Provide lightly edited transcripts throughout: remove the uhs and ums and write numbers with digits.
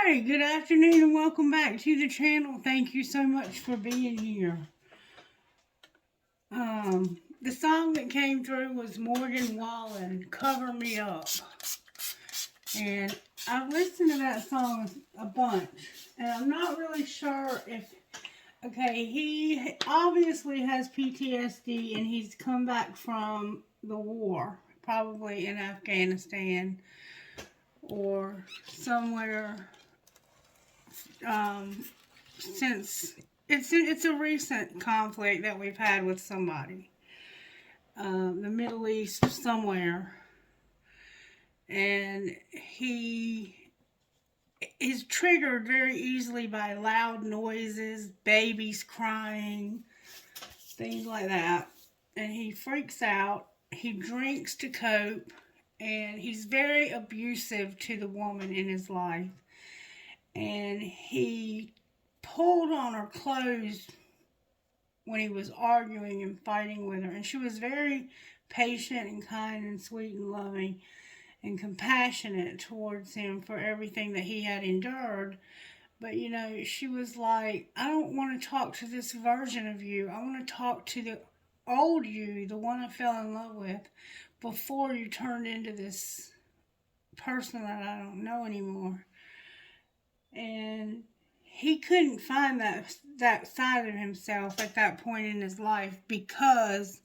Alright, good afternoon and welcome back to the channel. Thank you so much for being here. The song that came through was Morgan Wallen, Cover Me Up. And I've listened to that song a bunch. And I'm not really sure if... Okay, he obviously has PTSD and he's come back from the war. Probably in Afghanistan or somewhere... since it's a recent conflict that we've had with somebody, the Middle East somewhere, and he is triggered very easily by loud noises, babies crying, things like that, and he freaks out. He drinks to cope, and he's very abusive to the woman in his life. And he pulled on her clothes when he was arguing and fighting with her. And she was very patient and kind and sweet and loving and compassionate towards him for everything that he had endured. But, you know, she was like, I don't want to talk to this version of you. I want to talk to the old you, the one I fell in love with, before you turned into this person that I don't know anymore. And he couldn't find that side of himself at that point in his life because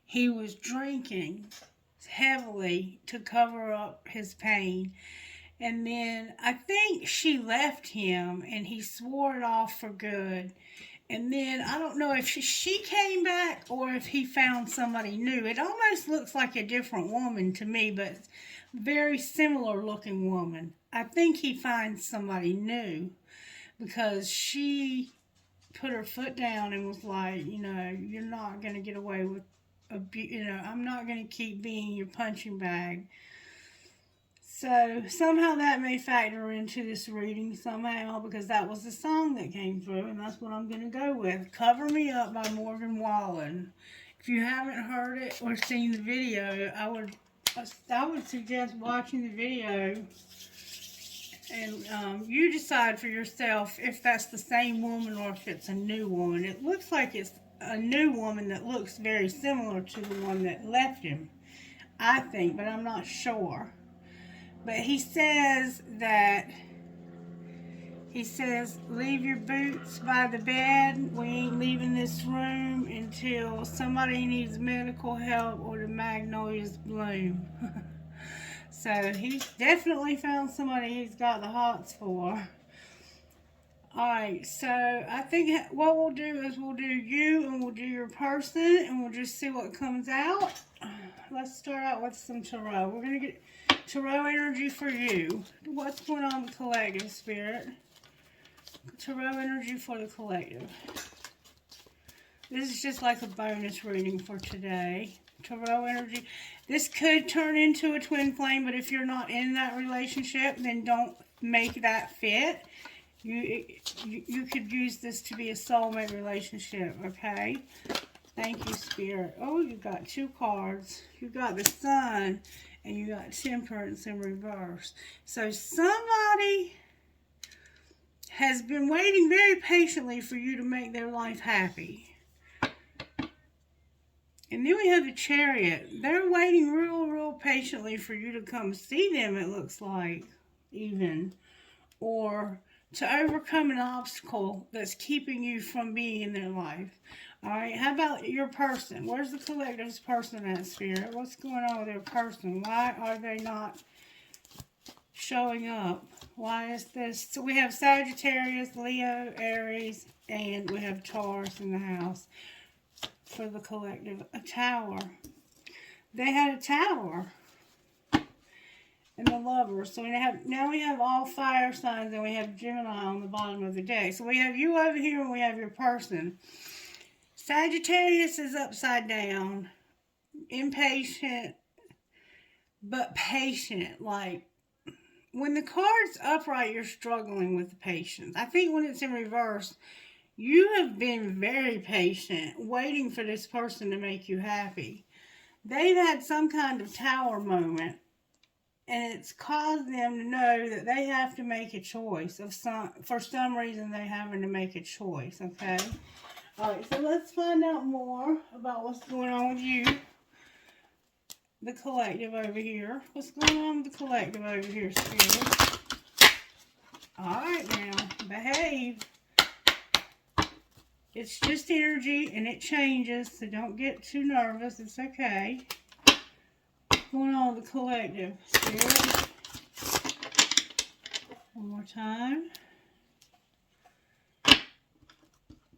he was drinking heavily to cover up his pain. And then I think she left him and he swore it off for good. And then I don't know if she came back or if he found somebody new. It almost looks like a different woman to me, but very similar looking woman. I think he finds somebody new because she put her foot down and was like, you know, you're not going to get away with abuse. You know, I'm not going to keep being your punching bag. So somehow that may factor into this reading somehow because that was the song that came through, and that's what I'm going to go with. Cover Me Up by Morgan Wallen. If you haven't heard it or seen the video, I would suggest watching the video, and you decide for yourself if that's the same woman or if it's a new woman. It looks like it's a new woman that looks very similar to the one that left him, I think, but I'm not sure. But he says, leave your boots by the bed. We ain't leaving this room until somebody needs medical help or the magnolias bloom. So he's definitely found somebody he's got the hots for. Alright, so I think what we'll do is we'll do you and we'll do your person and we'll just see what comes out. Let's start out with some tarot. We're going to get tarot energy for you. What's going on with collective, Spirit? Tarot energy for the collective. This is just like a bonus reading for today. Tarot energy. This could turn into a twin flame, but if you're not in that relationship, then don't make that fit. You could use this to be a soulmate relationship, okay? Thank you, Spirit. Oh, you got two cards. You got the Sun, and you got Temperance in reverse. So somebody has been waiting very patiently for you to make their life happy. And then we have the Chariot. They're waiting real patiently for you to come see them, it looks like, even. Or to overcome an obstacle that's keeping you from being in their life. Alright, how about your person? Where's the collective's person at, Spirit? What's going on with their person? Why are they not showing up? Why is this? So we have Sagittarius, Leo, Aries, and we have Taurus in the house for the collective. A Tower. They had a Tower. And the Lovers. So now we have all fire signs and we have Gemini on the bottom of the deck. So we have you over here and we have your person. Sagittarius is upside down. Impatient, but patient. Like, when the card's upright, you're struggling with the patience. I think when it's in reverse, you have been very patient, waiting for this person to make you happy. They've had some kind of tower moment And it's caused them to know that they have to make a choice for some reason they're having to make a choice, okay? Alright, so let's find out more about what's going on with you. The collective over here. What's going on with the collective over here, Spirit? Alright now, behave. It's just energy and it changes, so don't get too nervous. It's okay. What's going on with the collective, Spirit? One more time.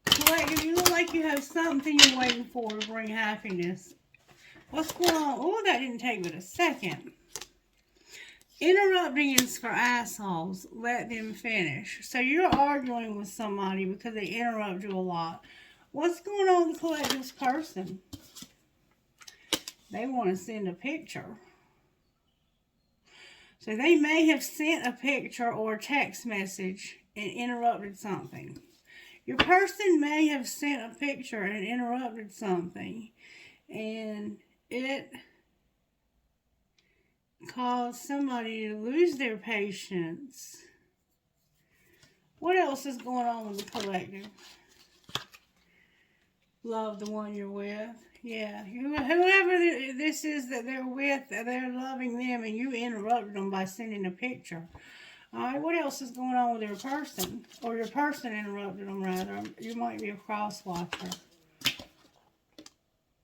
Collective, you look like you have something you're waiting for to bring happiness. What's going on? Oh, that didn't take but a second. Interrupting is for assholes. Let them finish. So you're arguing with somebody because they interrupt you a lot. What's going on with the collective's person? They want to send a picture. So they may have sent a picture or a text message and interrupted something. Your person may have sent a picture and interrupted something. And it caused somebody to lose their patience. What else is going on with the collective? Love the one you're with. Yeah, whoever this is that they're with, they're loving them, and you interrupted them by sending a picture. Alright, what else is going on with your person? Or your person interrupted them, rather. You might be a cross-watcher.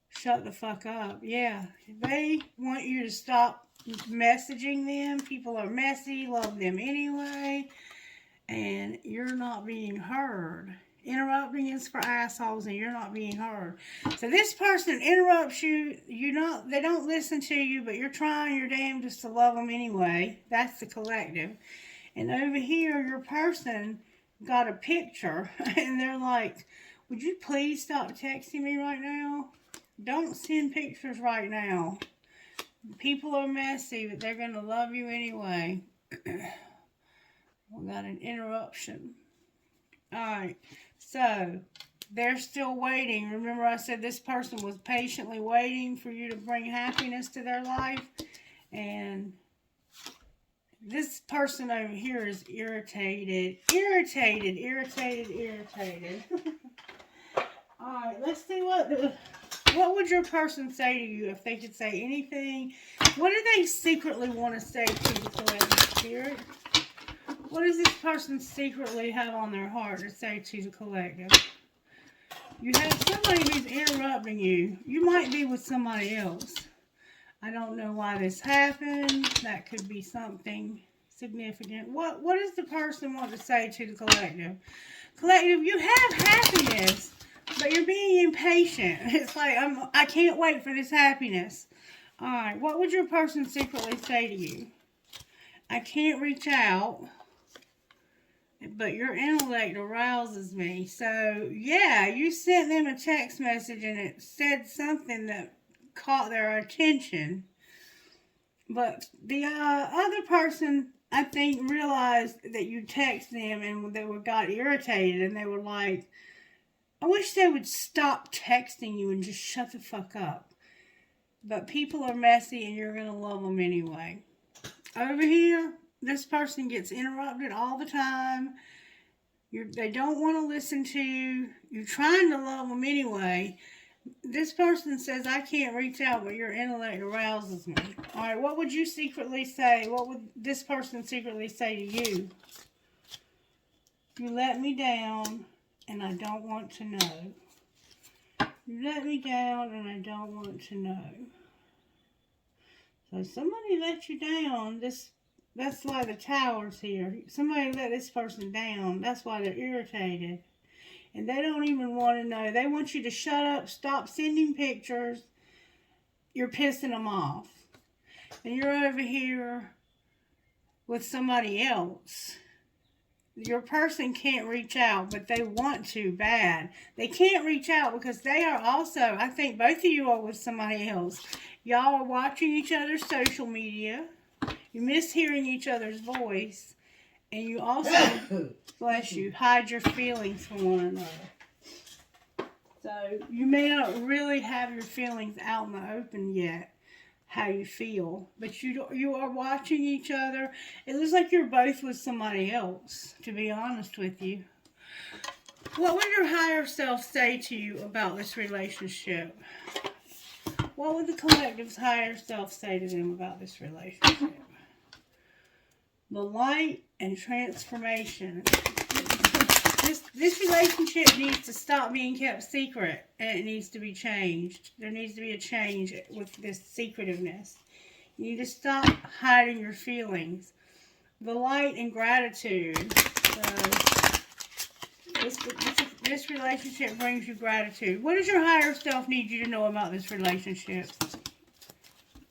Shut the fuck up. Yeah, they want you to stop messaging them. People are messy, love them anyway, and you're not being heard. Interrupting is for assholes, and you're not being heard. So this person interrupts you. They don't listen to you, but you're trying your damnedest to love them anyway. That's the collective. And over here, your person got a picture, and they're like, "Would you please stop texting me right now? Don't send pictures right now. People are messy, but they're going to love you anyway." We got an interruption. Alright, so they're still waiting. Remember I said this person was patiently waiting for you to bring happiness to their life. And this person over here is irritated. Irritated. Alright, let's see what would your person say to you if they could say anything? What do they secretly want to say to the collective, Spirit? What does this person secretly have on their heart to say to the collective? You have somebody who's interrupting you. You might be with somebody else. I don't know why this happened. That could be something significant. What does the person want to say to the collective? Collective, you have happiness, but you're being impatient. It's like, I can't wait for this happiness. Alright, what would your person secretly say to you? I can't reach out, but your intellect arouses me. So, yeah, you sent them a text message and it said something that caught their attention. But the other person, I think, realized that you text them and they got irritated and they were like, I wish they would stop texting you and just shut the fuck up. But people are messy and you're going to love them anyway. Over here, this person gets interrupted all the time. They don't want to listen to you. You're trying to love them anyway. This person says, I can't reach out, but your intellect arouses me. Alright, what would you secretly say? What would this person secretly say to you? You let me down, and I don't want to know. You let me down, and I don't want to know. So somebody let you down. That's why the tower's here. Somebody let this person down. That's why they're irritated. And they don't even want to know. They want you to shut up, stop sending pictures. You're pissing them off. And you're over here with somebody else. Your person can't reach out, but they want to bad. They can't reach out because they are also, I think both of you are with somebody else. Y'all are watching each other's social media. You miss hearing each other's voice. And you also, bless you, hide your feelings from one another. So you may not really have your feelings out in the open yet. how you feel. But you are watching each other. It looks like you're both with somebody else, to be honest with you. What would your higher self say to you about this relationship? What would the collective's higher self say to them about this relationship? The light and transformation. This relationship needs to stop being kept secret, and it needs to be changed. There needs to be a change with this secretiveness. You need to stop hiding your feelings. The light and gratitude. This relationship brings you gratitude. What does your higher self need you to know about this relationship?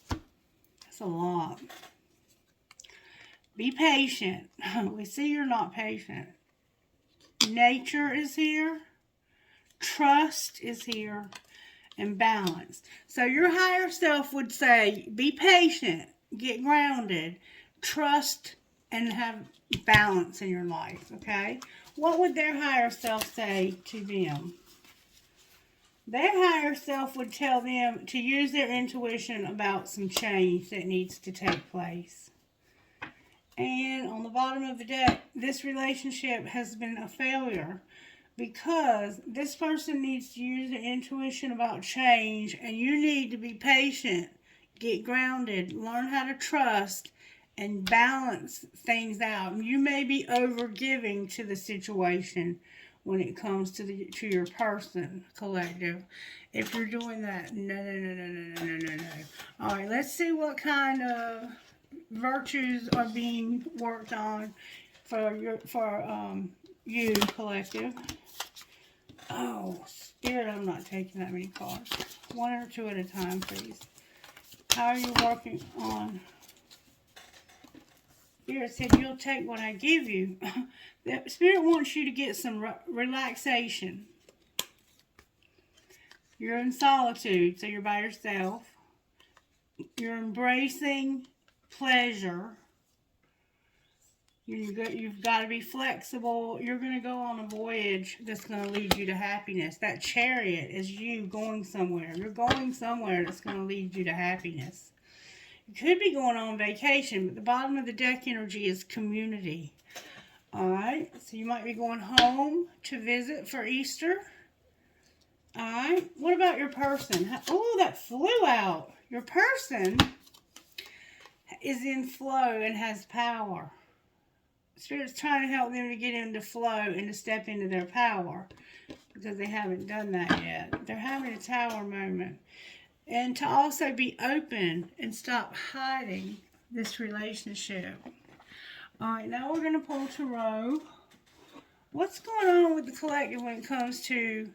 That's a lot. Be patient. We see you're not patient. Nature is here. Trust is here. And balance. So your higher self would say, be patient. Get grounded. Trust and have balance in your life. Okay? What would their higher self say to them? Their higher self would tell them to use their intuition about some change that needs to take place. And on the bottom of the deck, this relationship has been a failure because this person needs to use their intuition about change, and you need to be patient, get grounded, learn how to trust, and balance things out. You may be over-giving to the situation when it comes to your person, collective. If you're doing that, no. All right, let's see what kind of virtues are being worked on for you, collective. Oh, Spirit, I'm not taking that many cards. One or two at a time, please. How are you working on? Spirit said you'll take what I give you. The Spirit wants you to get some relaxation. You're in solitude, so you're by yourself. You're embracing pleasure. You've got to be flexible. You're going to go on a voyage that's going to lead you to happiness. That chariot is you going somewhere. You're going somewhere that's going to lead you to happiness. You could be going on vacation, but the bottom of the deck energy is community. Alright, so you might be going home to visit for Easter. Alright, what about your person? Oh, that flew out. Your person is in flow and has power. Spirit's trying to help them to get into flow and to step into their power because they haven't done that yet. They're having a tower moment. And to also be open and stop hiding this relationship. Alright, now we're going to pull tarot. What's going on with the collective when it comes to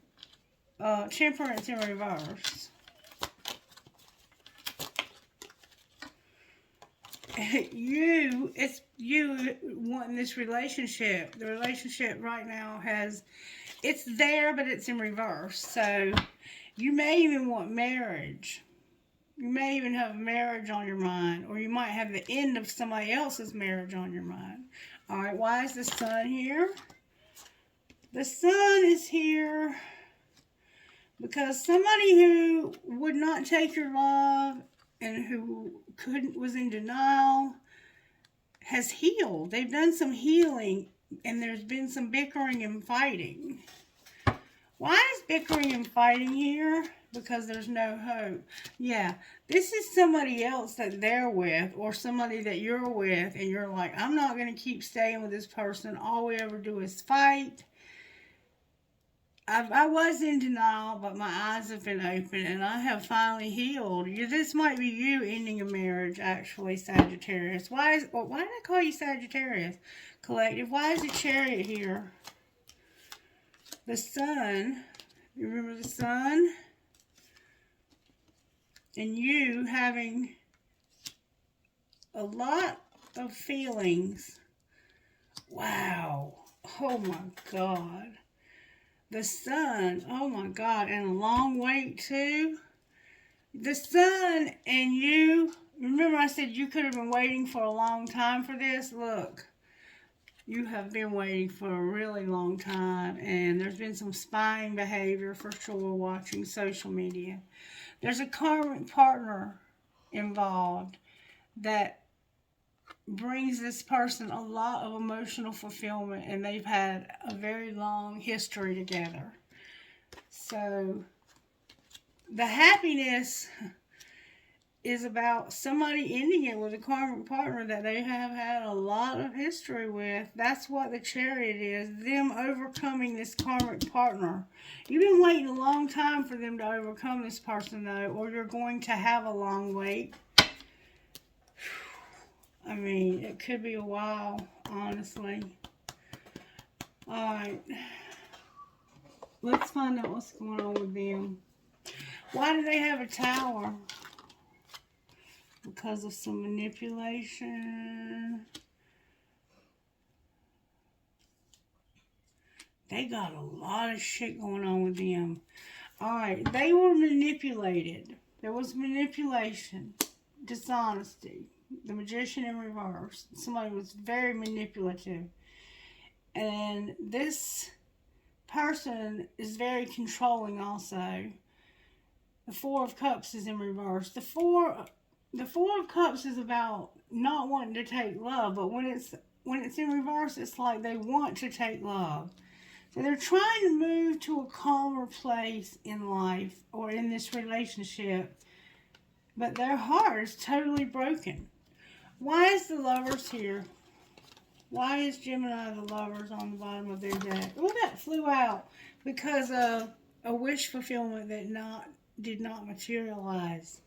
temperance in reverse? It's you wanting this relationship. The relationship right now it's there, but it's in reverse. So you may even want marriage. You may even have marriage on your mind, or you might have the end of somebody else's marriage on your mind. All right, why is the sun here? The sun is here because somebody who would not take your love and who was in denial has healed. They've done some healing, and there's been some bickering and fighting. Why is bickering and fighting here? Because there's no hope. Yeah, this is somebody else that they're with, or somebody that you're with, and you're like, I'm not going to keep staying with this person. All we ever do is fight. I was in denial, but my eyes have been open, and I have finally healed. This might be you ending a marriage, actually, Sagittarius. Why did I call you Sagittarius? Collective, why is the Chariot here? The Sun, you remember the Sun? And you having a lot of feelings. Wow. Oh my God. The Sun, oh my God, and a long wait too. The Sun and you, remember I said you could have been waiting for a long time for this? Look, you have been waiting for a really long time, and there's been some spying behavior for sure watching social media. There's a karmic partner involved that brings this person a lot of emotional fulfillment, and they've had a very long history together. So the happiness is about somebody ending it with a karmic partner that they have had a lot of history with. That's what the Chariot is, them overcoming this karmic partner. You've been waiting a long time for them to overcome this person, though, or you're going to have a long wait. I mean, it could be a while, honestly. Alright. Let's find out what's going on with them. Why do they have a Tower? Because of some manipulation. They got a lot of shit going on with them. Alright, they were manipulated. There was manipulation. Dishonesty. The Magician in reverse. Somebody was very manipulative. And this person is very controlling also. The Four of Cups is in reverse. The Four of Cups is about not wanting to take love, but when it's in reverse, it's like they want to take love. So they're trying to move to a calmer place in life or in this relationship, but their heart is totally broken. Why is the Lovers here? Why is Gemini the Lovers on the bottom of their deck? Oh, that flew out because of a wish fulfillment that did not materialize.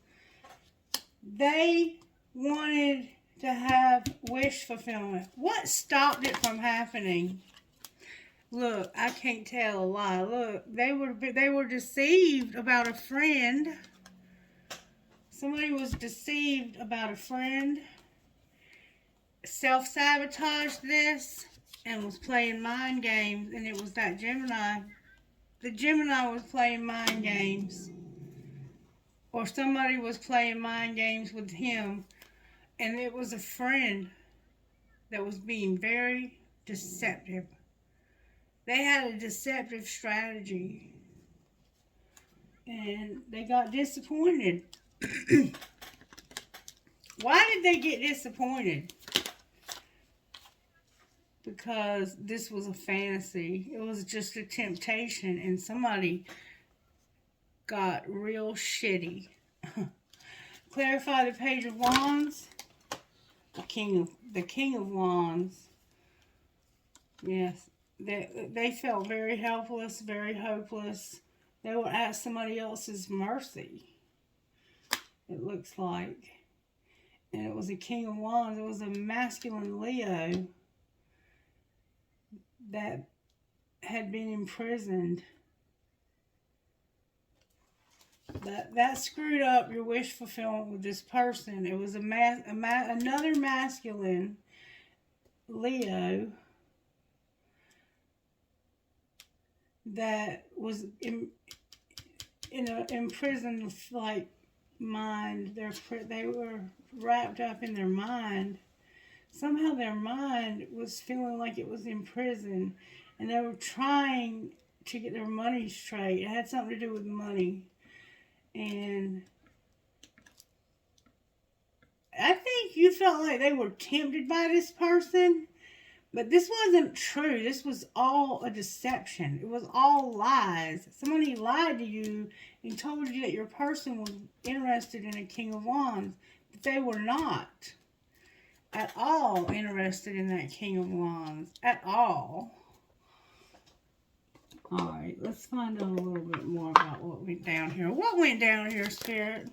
They wanted to have wish fulfillment. What stopped it from happening? Look, I can't tell a lie. Look, they were deceived about a friend. Somebody was deceived about a friend. Self-sabotaged this and was playing mind games, and it was that Gemini. The Gemini was playing mind games, or somebody was playing mind games with him, and it was a friend that was being very deceptive. They had a deceptive strategy, and they got disappointed. Why did they get disappointed? Because this was a fantasy. It was just a temptation, and somebody got real shitty. Clarify the Page of Wands. The King of Wands. Yes, they felt very helpless, very hopeless. They were at somebody else's mercy, it looks like. And it was a King of Wands. It was a masculine Leo that had been imprisoned. That screwed up your wish fulfillment with this person. It was another masculine Leo that was in an imprisoned like mind. They were wrapped up in their mind. Somehow their mind was feeling like it was in prison, and they were trying to get their money straight. It had something to do with money. And I think you felt like they were tempted by this person, but this wasn't true. This was all a deception. It was all lies. Somebody lied to you and told you that your person was interested in a King of Wands, but they were not at all interested in that King of Wands. At all. Alright, let's find out a little bit more about what went down here. What went down here, Spirit?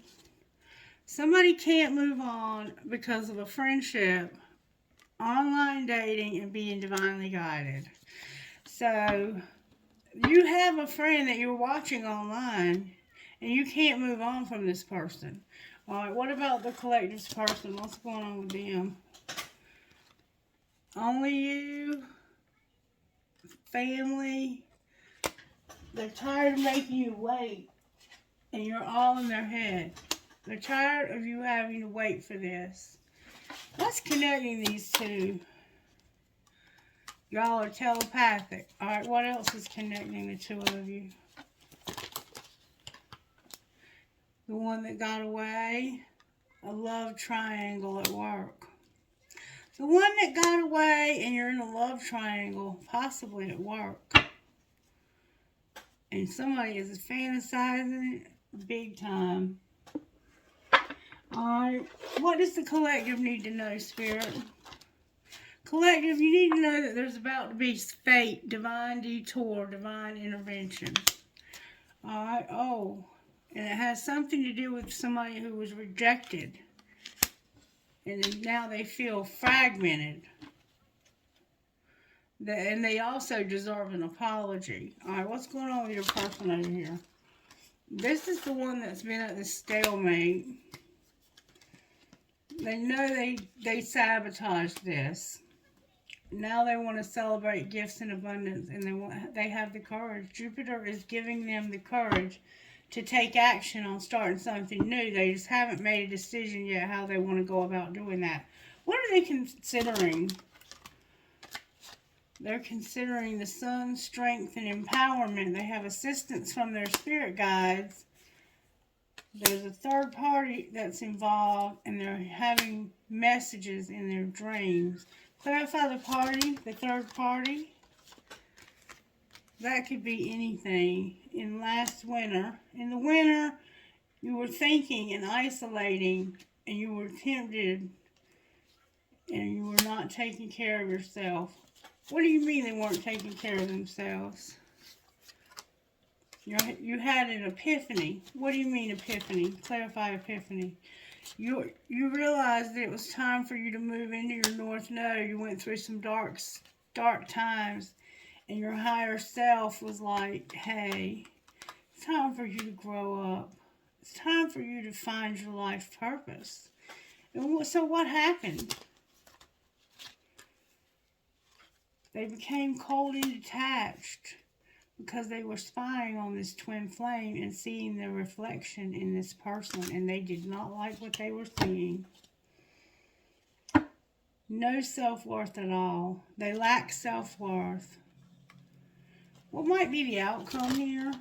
Somebody can't move on because of a friendship, online dating, and being divinely guided. So, you have a friend that you're watching online, and you can't move on from this person. Alright, what about the collective's person? What's going on with them? Only you, family. They're tired of making you wait, and you're all in their head. They're tired of you having to wait for this. What's connecting these two? Y'all are telepathic. Alright, what else is connecting the two of you? The one that got away. a love triangle at work. The one that got away and you're in a love triangle, possibly at work. And somebody is fantasizing it big time. Alright, what does the collective need to know, Spirit? Collective, you need to know that there's about to be fate, divine detour, divine intervention. Alright, oh, and it has something to do with somebody who was rejected. And now they feel fragmented. And they also deserve an apology. Alright, what's going on with your person over here? This is the one that's been at the stalemate. They know they sabotaged this. Now they want to celebrate gifts in abundance, and they have the courage. Jupiter is giving them the courage to take action on starting something new. They just haven't made a decision yet how they want to go about doing that. What are they considering? They're considering the sun, strength, and empowerment. They have assistance from their spirit guides. There's a third party that's involved, and they're having messages in their dreams. Clarify the party, the third party. That could be anything. In the winter, you were thinking and isolating, and you were tempted, and you were not taking care of yourself. What do you mean they weren't taking care of themselves? You had an epiphany. What do you mean epiphany? Clarify epiphany. You realized that it was time for you to move into your North Node. You went through some dark times, and your higher self was like, hey, it's time for you to grow up. It's time for you to find your life purpose. And so what happened? They became cold and detached because they were spying on this twin flame and seeing their reflection in this person, and they did not like what they were seeing. No self-worth at all. They lack self-worth. What might be the outcome here?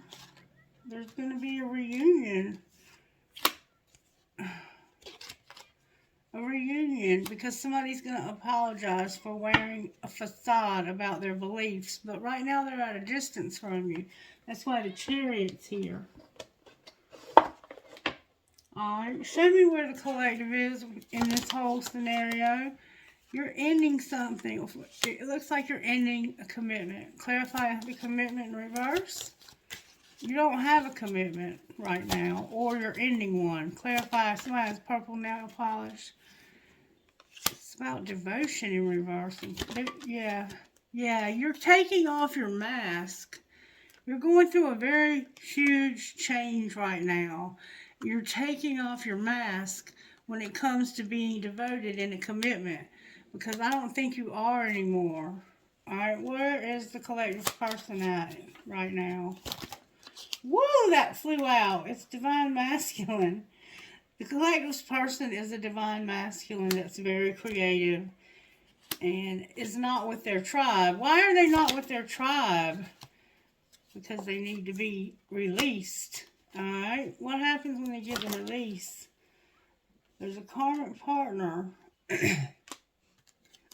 There's going to be a reunion. A reunion, because somebody's going to apologize for wearing a facade about their beliefs. But right now they're at a distance from you. That's why the Chariot's here. Alright, show me where the collective is in this whole scenario. You're ending something. It looks like you're ending a commitment. Clarify the commitment in reverse. You don't have a commitment right now, or you're ending one. Clarify. Somebody has purple nail polish. It's about devotion in reverse. Yeah, you're taking off your mask. You're going through a very huge change right now. You're taking off your mask when it comes to being devoted in a commitment, because I don't think you are anymore. Alright, where is the collective person at right now? Whoa, that flew out. It's divine masculine. The collective person is a divine masculine that's very creative and is not with their tribe. Why are they not with their tribe? Because they need to be released. Alright, what happens when they get the release? There's a karmic partner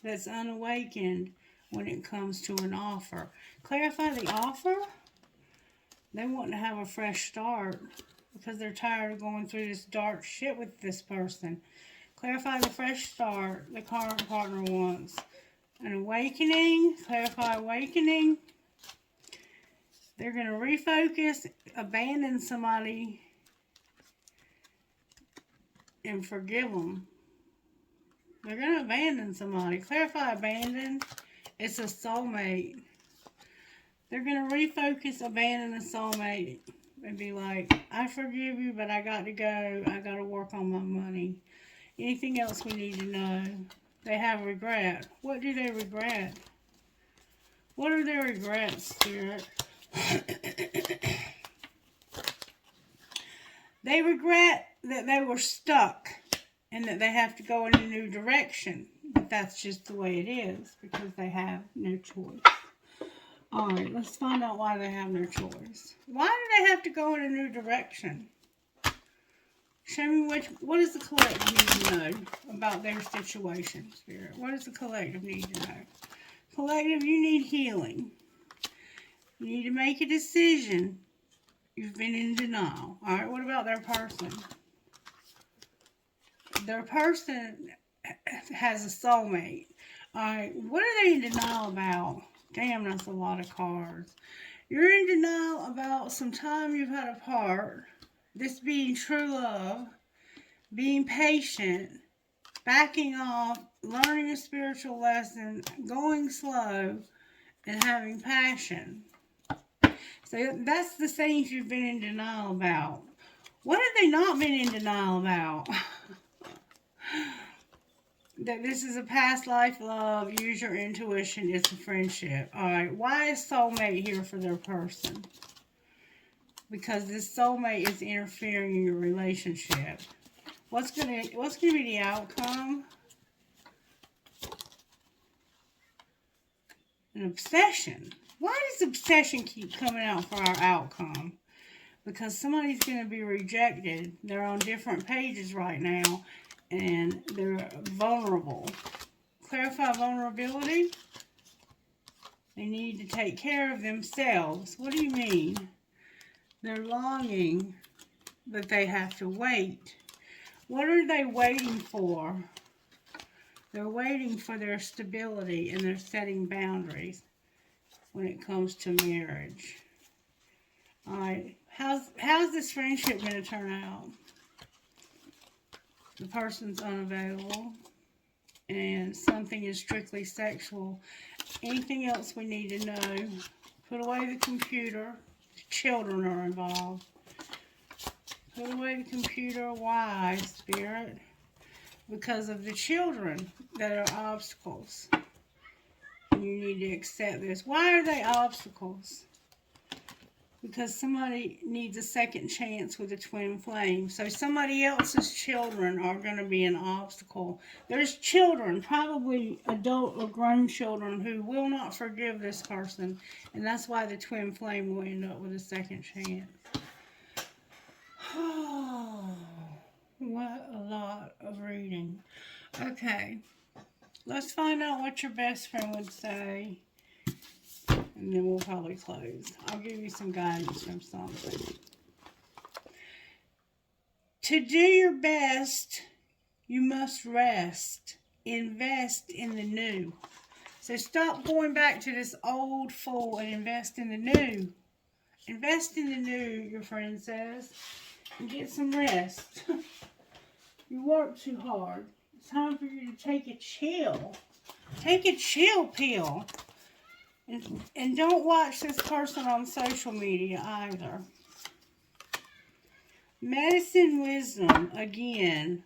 that's unawakened when it comes to an offer. Clarify the offer. They want to have a fresh start because they're tired of going through this dark shit with this person. Clarify the fresh start the karmic partner wants. An awakening. Clarify awakening. They're going to refocus, abandon somebody, and forgive them. They're going to abandon somebody. Clarify abandon. It's a soulmate. They're going to refocus, abandon a soulmate, and be like, I forgive you, but I got to go. I got to work on my money. Anything else we need to know? They have regret. What do they regret? What are their regrets, Spirit? They regret that they were stuck and that they have to go in a new direction. But that's just the way it is because they have no choice. Alright, let's find out why they have no choice. Why do they have to go in a new direction? Show me what does the collective need to know about their situation, Spirit? What does the collective need to know? Collective, you need healing. You need to make a decision. You've been in denial. All right, what about their person? Their person has a soulmate. All right, what are they in denial about? Damn, that's a lot of cards. You're in denial about some time you've had apart. This being true love, being patient, backing off, learning a spiritual lesson, going slow, and having passion. So that's the things you've been in denial about. What have they not been in denial about? That this is a past life love, use your intuition, it's a friendship. Alright, why is soulmate here for their person? Because this soulmate is interfering in your relationship. What's gonna be the outcome? An obsession. Why does obsession keep coming out for our outcome? Because somebody's going to be rejected. They're on different pages right now, and they're vulnerable. Clarify vulnerability. They need to take care of themselves. What do you mean? They're longing, but they have to wait. What are they waiting for? They're waiting for their stability, and they're setting boundaries when it comes to marriage. All right, how's this friendship going to turn out? The person's unavailable, and something is strictly sexual. Anything else we need to know? Put away the computer. Children are involved. Put away the computer. Why, Spirit? Because of the children that are obstacles. And you need to accept this. Why are they obstacles? Because somebody needs a second chance with a twin flame. So somebody else's children are going to be an obstacle. There's children, probably adult or grown children, who will not forgive this person. And that's why the twin flame will end up with a second chance. Oh, what a lot of reading. Okay, let's find out what your best friend would say. And then we'll probably close. I'll give you some guidance from something. To do your best, you must rest. Invest in the new. So stop going back to this old fool and invest in the new. Invest in the new, your friend says. And get some rest. You work too hard. It's time for you to take a chill. Take a chill pill. And don't watch this person on social media either. Medicine Wisdom, again,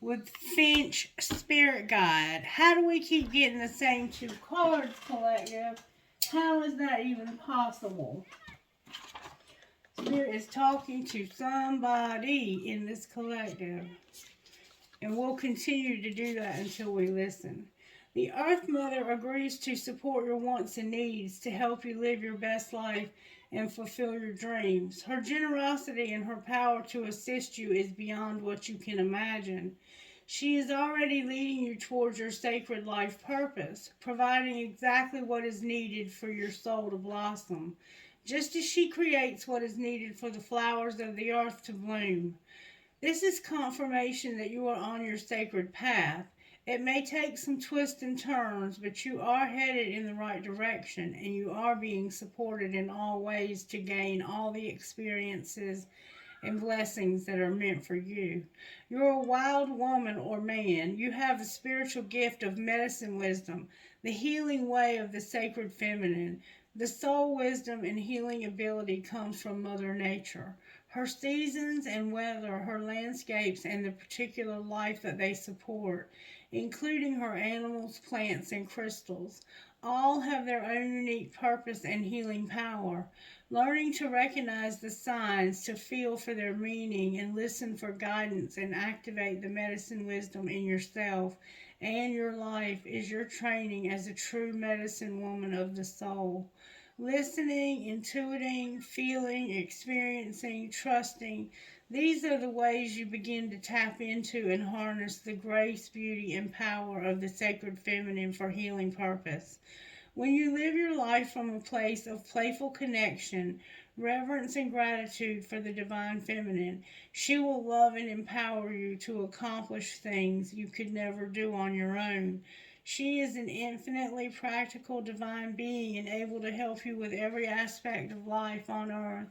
with Finch Spirit Guide. How do we keep getting the same two cards, collective? How is that even possible? Spirit is talking to somebody in this collective. And we'll continue to do that until we listen. The Earth Mother agrees to support your wants and needs to help you live your best life and fulfill your dreams. Her generosity and her power to assist you is beyond what you can imagine. She is already leading you towards your sacred life purpose, providing exactly what is needed for your soul to blossom, just as she creates what is needed for the flowers of the earth to bloom. This is confirmation that you are on your sacred path. It may take some twists and turns, but you are headed in the right direction, and you are being supported in all ways to gain all the experiences and blessings that are meant for you. You're a wild woman or man. You have the spiritual gift of medicine wisdom, the healing way of the sacred feminine. The soul wisdom and healing ability comes from Mother Nature. Her seasons and weather, her landscapes, and the particular life that they support, including her animals, plants, and crystals, all have their own unique purpose and healing power. Learning to recognize the signs, to feel for their meaning, and listen for guidance and activate the medicine wisdom in yourself and your life is your training as a true medicine woman of the soul. Listening, intuiting, feeling, experiencing, trusting, These are the ways you begin to tap into and harness the grace, beauty, and power of the sacred feminine for healing purpose. When you live your life from a place of playful connection, reverence, and gratitude for the divine feminine, she will love and empower you to accomplish things you could never do on your own. She is an infinitely practical divine being and able to help you with every aspect of life on earth.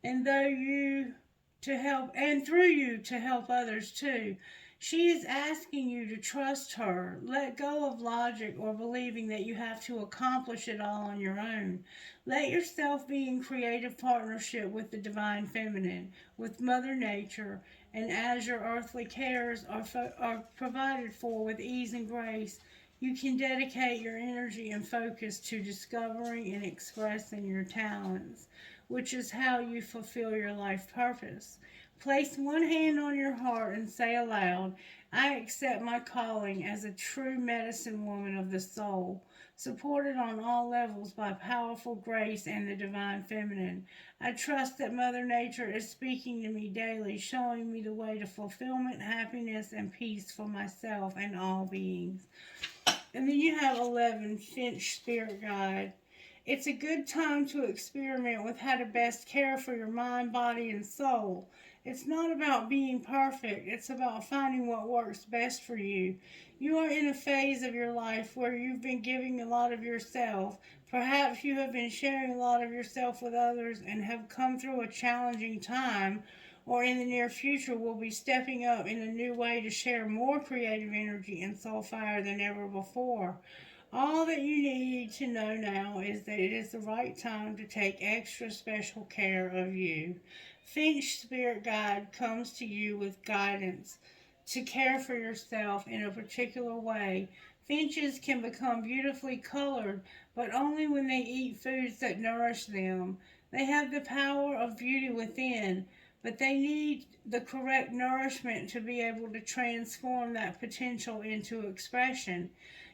And though you to help and through you to help others too. She is asking you to trust her. Let go of logic or believing that you have to accomplish it all on your own. Let yourself be in creative partnership with the divine feminine, with Mother Nature, and as your earthly cares are provided for with ease and grace, you can dedicate your energy and focus to discovering and expressing your talents, which is how you fulfill your life purpose. Place one hand on your heart and say aloud, I accept my calling as a true medicine woman of the soul, supported on all levels by powerful grace and the divine feminine. I trust that Mother Nature is speaking to me daily, showing me the way to fulfillment, happiness, and peace for myself and all beings. And then you have 11, Finch Spirit Guide. It's a good time to experiment with how to best care for your mind, body, and soul. It's not about being perfect, it's about finding what works best for you. You are in a phase of your life where you've been giving a lot of yourself. Perhaps you have been sharing a lot of yourself with others and have come through a challenging time, or in the near future will be stepping up in a new way to share more creative energy and soul fire than ever before. All that you need to know now is that it is the right time to take extra special care of you. Finch Spirit Guide comes to you with guidance to care for yourself in a particular way. Finches can become beautifully colored, but only when they eat foods that nourish them. They have the power of beauty within, but they need the correct nourishment to be able to transform that potential into expression.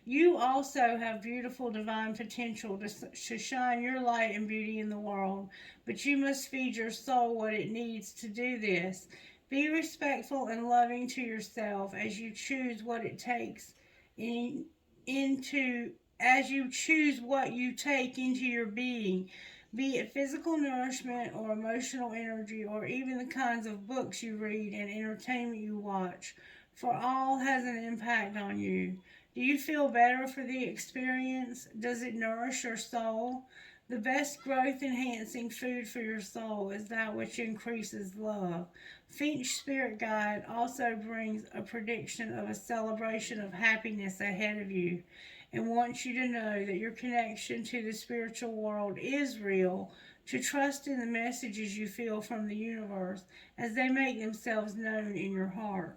You also have beautiful divine potential to shine your light and beauty in the world, but you must feed your soul what it needs to do this. Be respectful and loving to yourself as you choose what it takes in, into as you choose what you take into your being, be it physical nourishment or emotional energy or even the kinds of books you read and entertainment you watch, for all has an impact on you. Do you feel better for the experience? Does it nourish your soul? The best growth enhancing food for your soul is that which increases love. Finch Spirit Guide also brings a prediction of a celebration of happiness ahead of you and wants you to know that your connection to the spiritual world is real, to trust in the messages you feel from the universe as they make themselves known in your heart.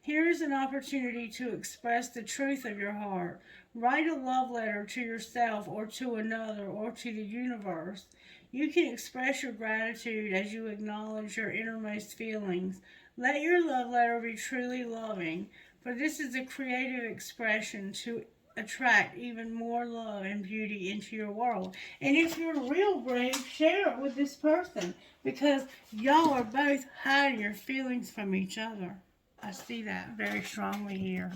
Here is an opportunity to express the truth of your heart. Write a love letter to yourself or to another or to the universe. You can express your gratitude as you acknowledge your innermost feelings. Let your love letter be truly loving, for this is a creative expression to attract even more love and beauty into your world. And if you're real brave, share it with this person because y'all are both hiding your feelings from each other. I see that very strongly here.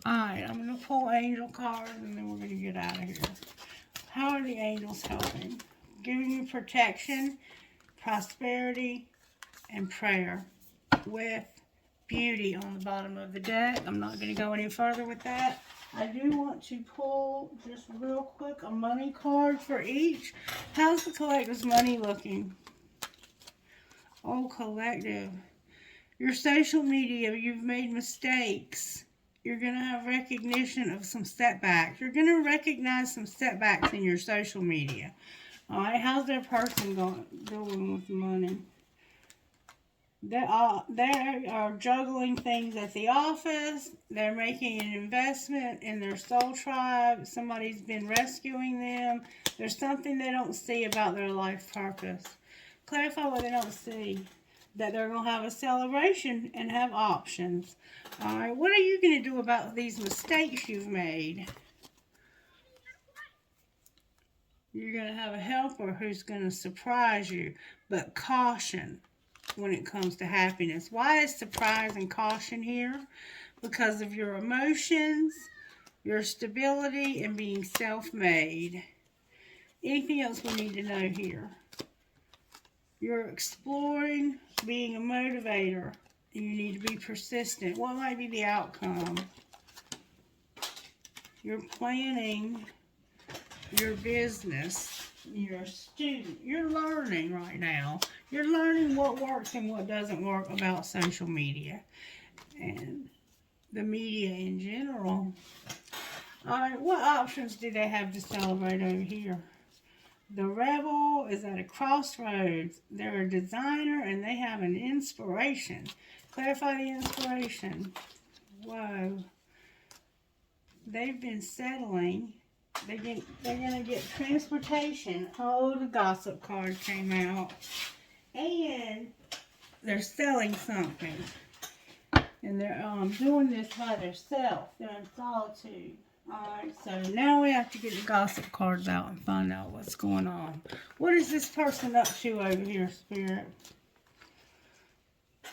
Alright, I'm going to pull angel cards and then we're going to get out of here. How are the angels helping? Giving you protection, prosperity, and prayer with beauty on the bottom of the deck. I'm not going to go any further with that. I do want to pull just real quick a money card for each. How's the collective's money looking? Oh, collective. Your social media, you've made mistakes. You're going to have recognition of some setbacks. You're going to recognize some setbacks in your social media. All right, how's their person going with money? They are juggling things at the office. They're making an investment in their soul tribe. Somebody's been rescuing them. There's something they don't see about their life purpose. Clarify what they don't see. That they're going to have a celebration and have options. All right, what are you going to do about these mistakes you've made? You're going to have a helper who's going to surprise you, but caution. when it comes to happiness. Why is surprise and caution here? Because of your emotions, your stability, and being self-made. Anything else we need to know here? You're exploring, being a motivator, and you need to be persistent. What might be the outcome? You're planning your business. You're a student. You're learning right now. You're learning what works and what doesn't work about social media and the media in general. All right, what options do they have to celebrate over here? The rebel is at a crossroads. They're a designer and they have an inspiration. Clarify the inspiration. Whoa. They've been settling. They're going to get transportation. Oh, the gossip card came out. And they're selling something. And they're doing this by themselves. They're in solitude. Alright, so now we have to get the gossip cards out and find out what's going on. What is this person up to over here, Spirit?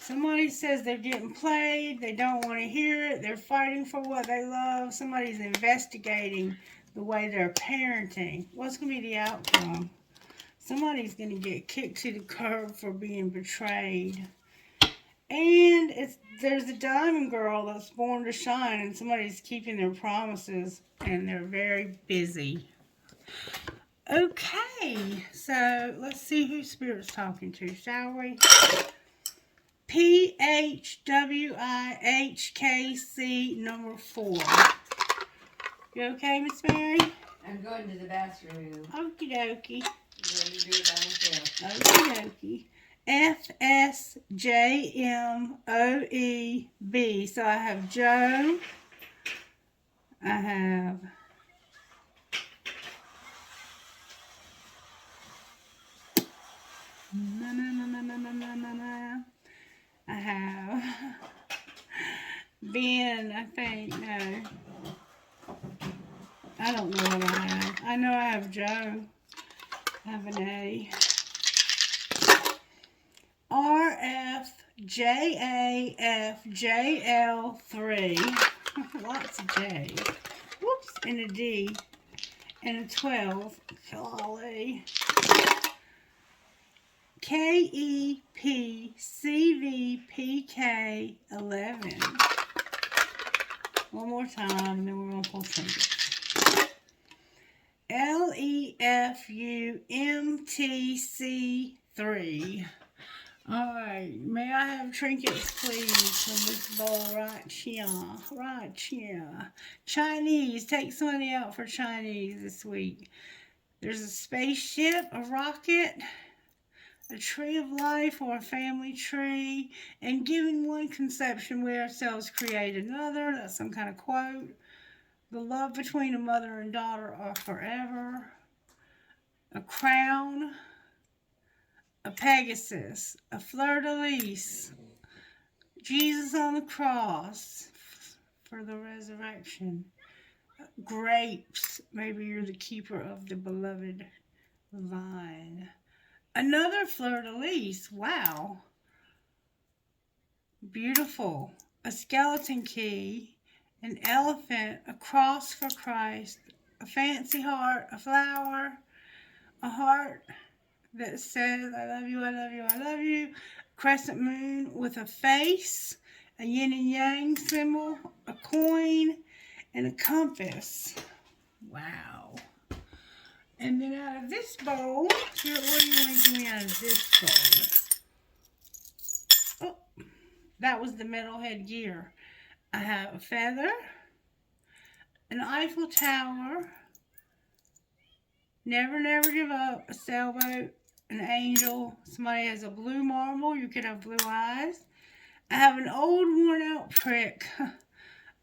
Somebody says they're getting played. They don't want to hear it. They're fighting for what they love. Somebody's investigating the way they're parenting. What's going to be the outcome? Somebody's going to get kicked to the curb for being betrayed. And there's a diamond girl that's born to shine, and somebody's keeping their promises, and they're very busy. Okay, so let's see who Spirit's talking to, shall we? PHWIHKC number 4. You okay, Miss Mary? I'm going to the bathroom. Okie dokie. I'm going to do it by myself. Okie dokie. FSJMOEB. So I have Joe. I have I have Ben, I think. No. I don't know what I have. I know I have Joe. I have an A. RFJAFJL3. Lots of J. Whoops. And a D. And a 12. Golly. KEPCVPK11. One more time, and then we're going to pull trinkets. LEFUMTC3. Alright, may I have trinkets, please, from this bowl right here. Right here. Chinese. Take somebody out for Chinese this week. There's a spaceship, a rocket, a tree of life or a family tree, and given one conception, we ourselves create another. That's some kind of quote. The love between a mother and daughter are forever. A crown, a Pegasus, a fleur-de-lis, Jesus on the cross for the resurrection. Grapes, maybe you're the keeper of the beloved vine. Another fleur-de-lis, wow. Beautiful. A skeleton key, an elephant, a cross for Christ, a fancy heart, a flower, a heart that says, I love you, I love you, I love you, crescent moon with a face, a yin and yang symbol, a coin, and a compass. Wow. And then out of this bowl, what do you want to give me out of this bowl? Oh, that was the metal headgear. I have a feather, an Eiffel Tower, never, never give up, a sailboat, an angel. Somebody has a blue marble. You could have blue eyes. I have an old worn out prick.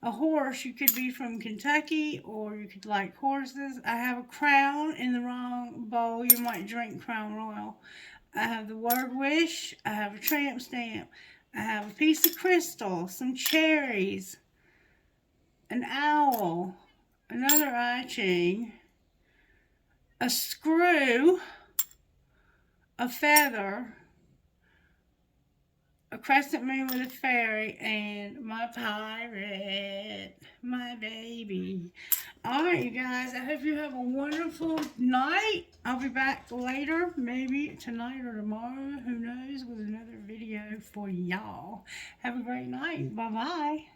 A horse. You could be from Kentucky or you could like horses. I have a crown in the wrong bowl. You might drink Crown Royal. I have the word wish. I have a tramp stamp. I have a piece of crystal, some cherries, an owl, another I Ching, a screw, a feather, a crescent moon with a fairy, and my pirate, my baby. Alright, you guys, I hope you have a wonderful night. I'll be back later, maybe tonight or tomorrow, who knows, with another video for y'all. Have a great night. Bye-bye.